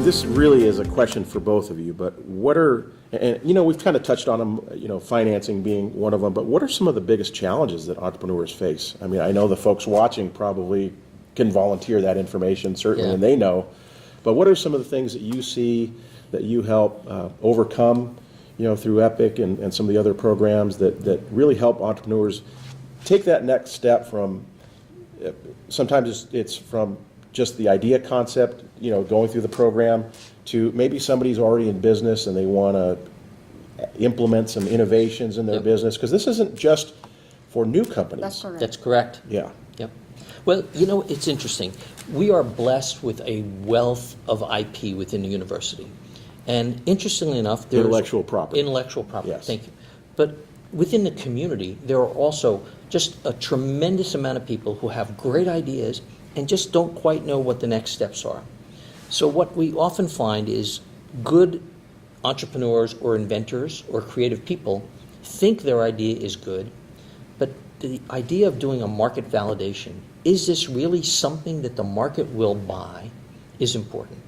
This really is a question for both of you, but what are, and we've kind of touched on them, financing being one of them, but what are some of the biggest challenges that entrepreneurs face? I mean, I know the folks watching probably can volunteer that information, certainly, and they know, but what are some of the things that you see that you help overcome, through EPIC and some of the other programs that really help entrepreneurs take that next step from, sometimes it's from just the idea concept, going through the program, to maybe somebody's already in business and they want to implement some innovations in their business, because this isn't just for new companies. That's correct. That's correct. Yeah. Yep. Well, it's interesting. We are blessed with a wealth of IP within the university. And interestingly enough, there's Intellectual property. Intellectual property, Yes. Thank you. But within the community, there are also just a tremendous amount of people who have great ideas and just don't quite know what the next steps are. So what we often find is good entrepreneurs or inventors or creative people think their idea is good, but the idea of doing a market validation, is this really something that the market will buy, is important.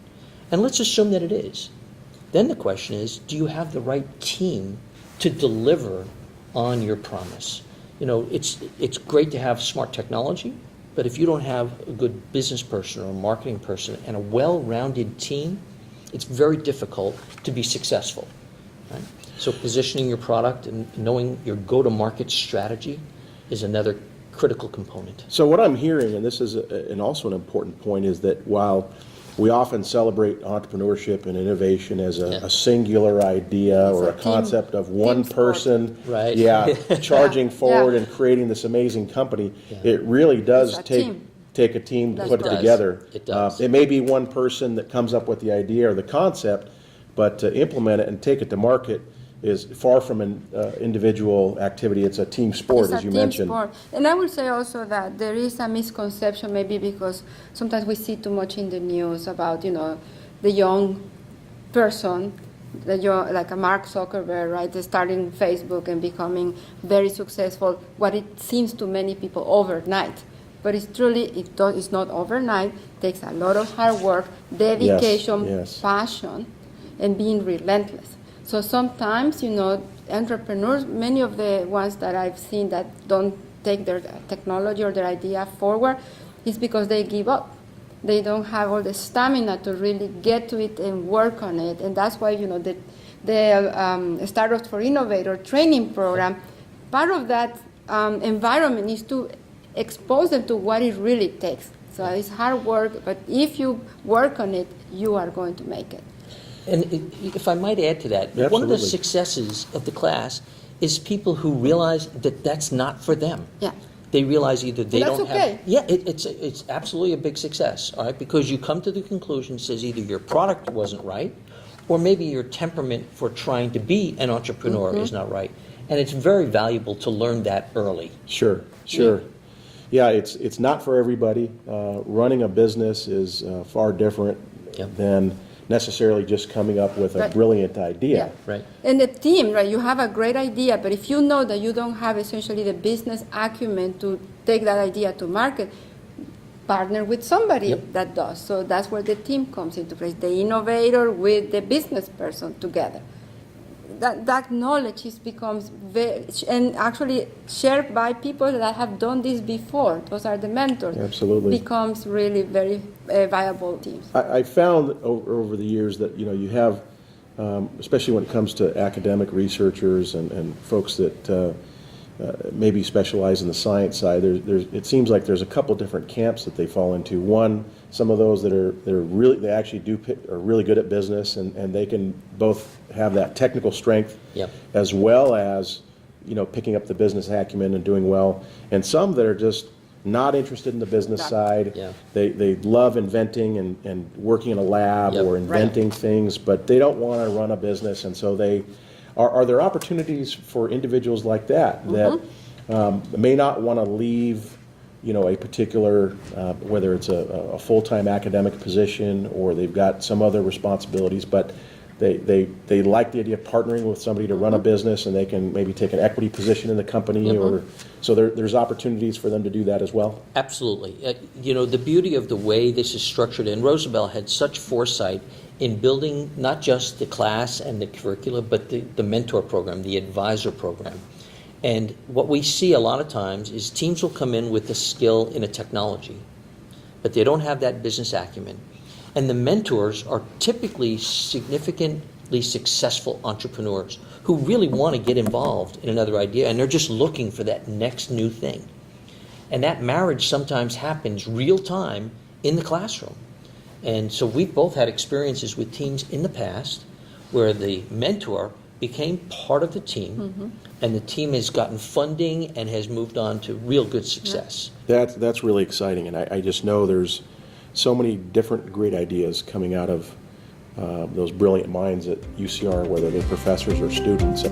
And let's assume that it is. Then the question is, do you have the right team to deliver on your promise? It's great to have smart technology, but if you don't have a good business person or a marketing person and a well-rounded team, it's very difficult to be successful. Right? So positioning your product and knowing your go-to-market strategy is another critical component. So what I'm hearing, and this is also an important point, is that while we often celebrate entrepreneurship and innovation as a singular idea or a concept of one person, right? Charging forward and creating this amazing company. It really does take a team to put it together. It does. It may be one person that comes up with the idea or the concept, but to implement it and take it to market is far from an individual activity. It's a team sport, as you mentioned. Sport. And I would say also that there is a misconception, maybe because sometimes we see too much in the news about, the young person, like a Mark Zuckerberg, right, starting Facebook and becoming very successful, what it seems to many people overnight. But it's not overnight. It takes a lot of hard work, dedication, passion, and being relentless. So sometimes, entrepreneurs, many of the ones that I've seen that don't take their technology or their idea forward, is because they give up. They don't have all the stamina to really get to it and work on it. And that's why, the Startups for Innovator training program, part of that environment is to expose them to what it really takes. So it's hard work, but if you work on it, you are going to make it. And if I might add to that, one of the successes of the class is people who realize that that's not for them. Yeah. They realize either they don't have... Yeah, it's absolutely a big success, all right? Because you come to the conclusion, says either your product wasn't right, or maybe your temperament for trying to be an entrepreneur is not right. And it's very valuable to learn that early. Sure. Yeah, it's not for everybody. Running a business is far different than necessarily just coming up with a brilliant idea. Yeah. Right. And the team, right, you have a great idea, but if you know that you don't have essentially the business acumen to take that idea to market, partner with somebody that does. So that's where the team comes into place, the innovator with the business person together. That knowledge becomes and actually shared by people that have done this before. Those are the mentors. Absolutely. Becomes really very viable teams. I found over the years that you have, especially when it comes to academic researchers and folks that maybe specialize in the science side. It seems like there's a couple different camps that they fall into. One, some of those that are really good at business and they can both have that technical strength as well as picking up the business acumen and doing well. And some that are just not interested in the business side. Yeah. They love inventing and working in a lab or inventing things, but they don't want to run a business, and so they are there opportunities for individuals like that that may not want to leave a particular, whether it's a full-time academic position or they've got some other responsibilities, but they like the idea of partnering with somebody to run a business, and they can maybe take an equity position in the company, or so there's opportunities for them to do that as well. Absolutely. The beauty of the way this is structured, and Roosevelt had such foresight in building not just the class and the curricula, but the mentor program, the advisor program. And what we see a lot of times is teams will come in with a skill in a technology, but they don't have that business acumen. And the mentors are typically significantly successful entrepreneurs who really want to get involved in another idea, and they're just looking for that next new thing. And that marriage sometimes happens real time in the classroom. And so we've both had experiences with teams in the past where the mentor became part of the team, and the team has gotten funding and has moved on to real good success. That's really exciting, and I just know there's so many different great ideas coming out of those brilliant minds at UCR, whether they're professors or students.